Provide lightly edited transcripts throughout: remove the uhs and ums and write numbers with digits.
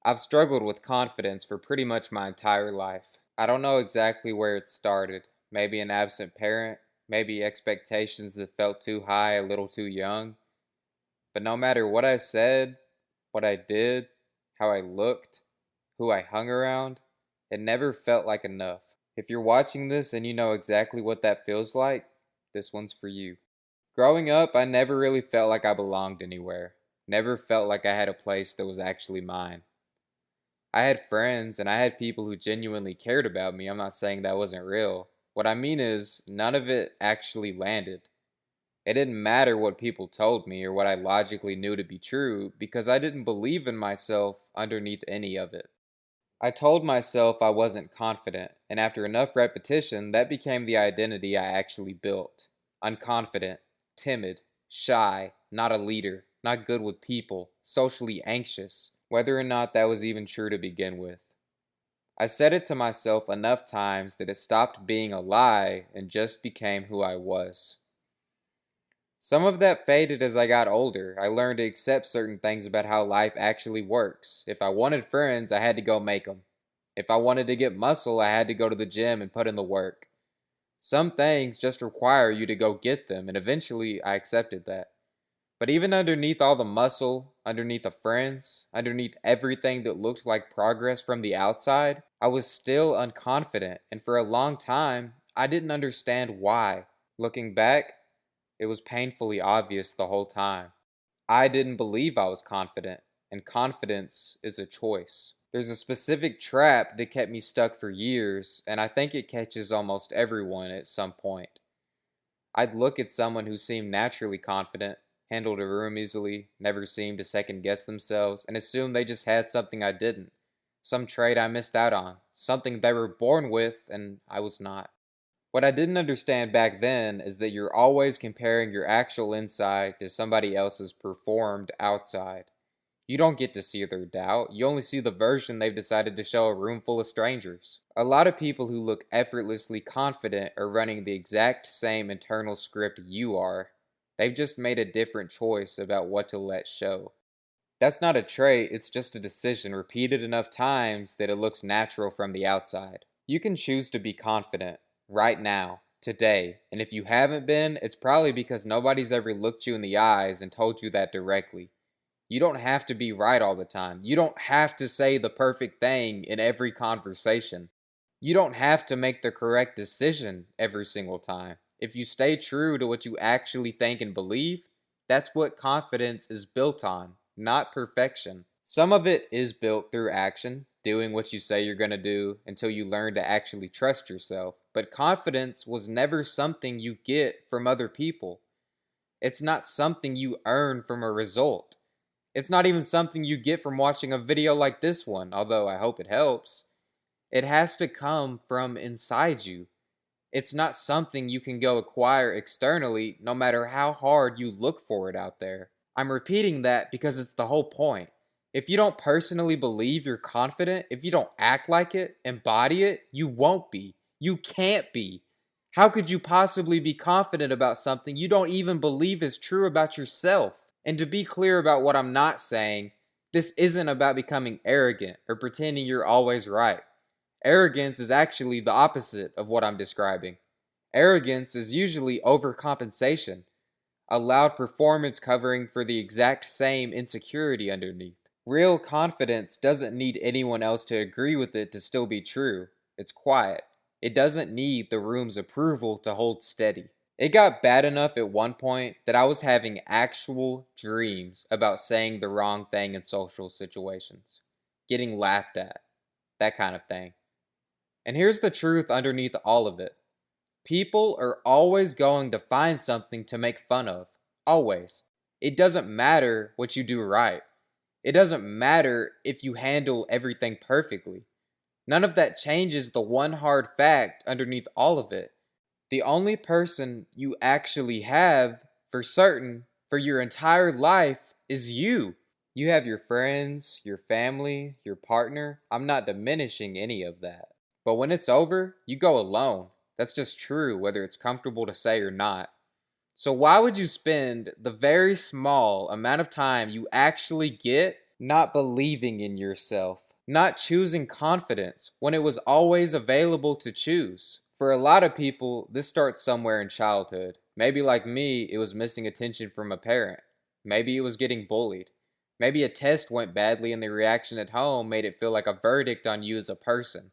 I've struggled with confidence for pretty much my entire life. I don't know exactly where it started. Maybe an absent parent, maybe expectations that felt too high a little too young. But no matter what I said, what I did, how I looked, who I hung around, it never felt like enough. If you're watching this and you know exactly what that feels like, this one's for you. Growing up, I never really felt like I belonged anywhere. Never felt like I had a place that was actually mine. I had friends and I had people who genuinely cared about me. I'm not saying that wasn't real. What I mean is, none of it actually landed. It didn't matter what people told me or what I logically knew to be true because I didn't believe in myself underneath any of it. I told myself I wasn't confident, and after enough repetition, that became the identity I actually built. Unconfident, timid, shy, not a leader, not good with people, socially anxious, whether or not that was even true to begin with. I said it to myself enough times that it stopped being a lie and just became who I was. Some of that faded as I got older. I learned to accept certain things about how life actually works. If I wanted friends, I had to go make them. If I wanted to get muscle, I had to go to the gym and put in the work. Some things just require you to go get them, and eventually I accepted that. But even underneath all the muscle, underneath the friends, underneath everything that looked like progress from the outside, I was still unconfident, and for a long time, I didn't understand why. Looking back, it was painfully obvious the whole time. I didn't believe I was confident, and confidence is a choice. There's a specific trap that kept me stuck for years, and I think it catches almost everyone at some point. I'd look at someone who seemed naturally confident, handled a room easily, never seemed to second guess themselves, and assume they just had something I didn't. Some trait I missed out on, something they were born with, and I was not. What I didn't understand back then is that you're always comparing your actual inside to somebody else's performed outside. You don't get to see their doubt, you only see the version they've decided to show a room full of strangers. A lot of people who look effortlessly confident are running the exact same internal script you are. They've just made a different choice about what to let show. That's not a trait, it's just a decision repeated enough times that it looks natural from the outside. You can choose to be confident, right now, today, and if you haven't been, it's probably because nobody's ever looked you in the eyes and told you that directly. You don't have to be right all the time. You don't have to say the perfect thing in every conversation. You don't have to make the correct decision every single time. If you stay true to what you actually think and believe, that's what confidence is built on, not perfection. Some of it is built through action, doing what you say you're going to do until you learn to actually trust yourself. But confidence was never something you get from other people. It's not something you earn from a result. It's not even something you get from watching a video like this one, although I hope it helps. It has to come from inside you. It's not something you can go acquire externally, no matter how hard you look for it out there. I'm repeating that because it's the whole point. If you don't personally believe you're confident, if you don't act like it, embody it, you won't be. You can't be. How could you possibly be confident about something you don't even believe is true about yourself? And to be clear about what I'm not saying, this isn't about becoming arrogant or pretending you're always right. Arrogance is actually the opposite of what I'm describing. Arrogance is usually overcompensation, a loud performance covering for the exact same insecurity underneath. Real confidence doesn't need anyone else to agree with it to still be true. It's quiet. It doesn't need the room's approval to hold steady. It got bad enough at one point that I was having actual dreams about saying the wrong thing in social situations, getting laughed at, that kind of thing. And here's the truth underneath all of it. People are always going to find something to make fun of. Always. It doesn't matter what you do right. It doesn't matter if you handle everything perfectly. None of that changes the one hard fact underneath all of it. The only person you actually have, for certain, for your entire life is you. You have your friends, your family, your partner. I'm not diminishing any of that. But when it's over, you go alone. That's just true, whether it's comfortable to say or not. So why would you spend the very small amount of time you actually get not believing in yourself, not choosing confidence when it was always available to choose. For a lot of people, this starts somewhere in childhood. Maybe like me, it was missing attention from a parent. Maybe it was getting bullied. Maybe a test went badly and the reaction at home made it feel like a verdict on you as a person.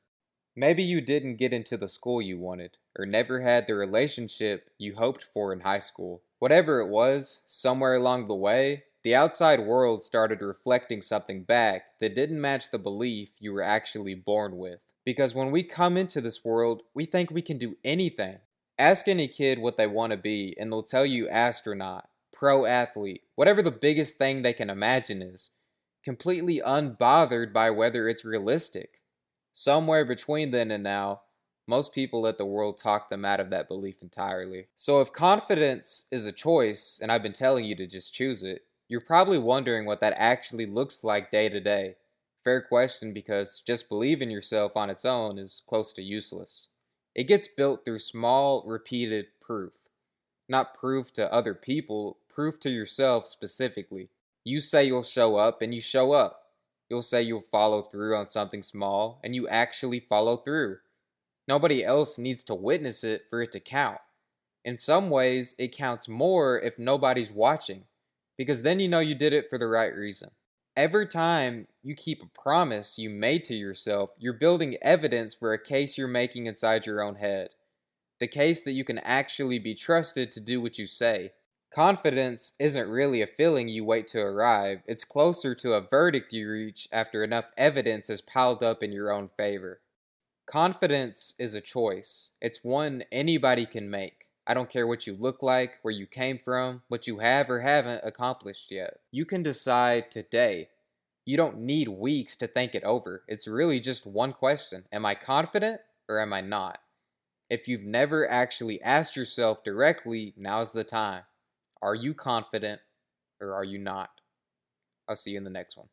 Maybe you didn't get into the school you wanted, or never had the relationship you hoped for in high school. Whatever it was, somewhere along the way, the outside world started reflecting something back that didn't match the belief you were actually born with. Because when we come into this world, we think we can do anything. Ask any kid what they want to be, and they'll tell you astronaut, pro athlete, whatever the biggest thing they can imagine is, completely unbothered by whether it's realistic. Somewhere between then and now, most people let the world talk them out of that belief entirely. So if confidence is a choice, and I've been telling you to just choose it, you're probably wondering what that actually looks like day to day. Fair question, because just believing yourself on its own is close to useless. It gets built through small, repeated proof. Not proof to other people, proof to yourself specifically. You say you'll show up, and you show up. You'll say you'll follow through on something small, and you actually follow through. Nobody else needs to witness it for it to count. In some ways, it counts more if nobody's watching, because then you know you did it for the right reason. Every time you keep a promise you made to yourself, you're building evidence for a case you're making inside your own head. The case that you can actually be trusted to do what you say. Confidence isn't really a feeling you wait to arrive, it's closer to a verdict you reach after enough evidence has piled up in your own favor. Confidence is a choice. It's one anybody can make. I don't care what you look like, where you came from, what you have or haven't accomplished yet. You can decide today. You don't need weeks to think it over. It's really just one question. Am I confident or am I not? If you've never actually asked yourself directly, now's the time. Are you confident or are you not? I'll see you in the next one.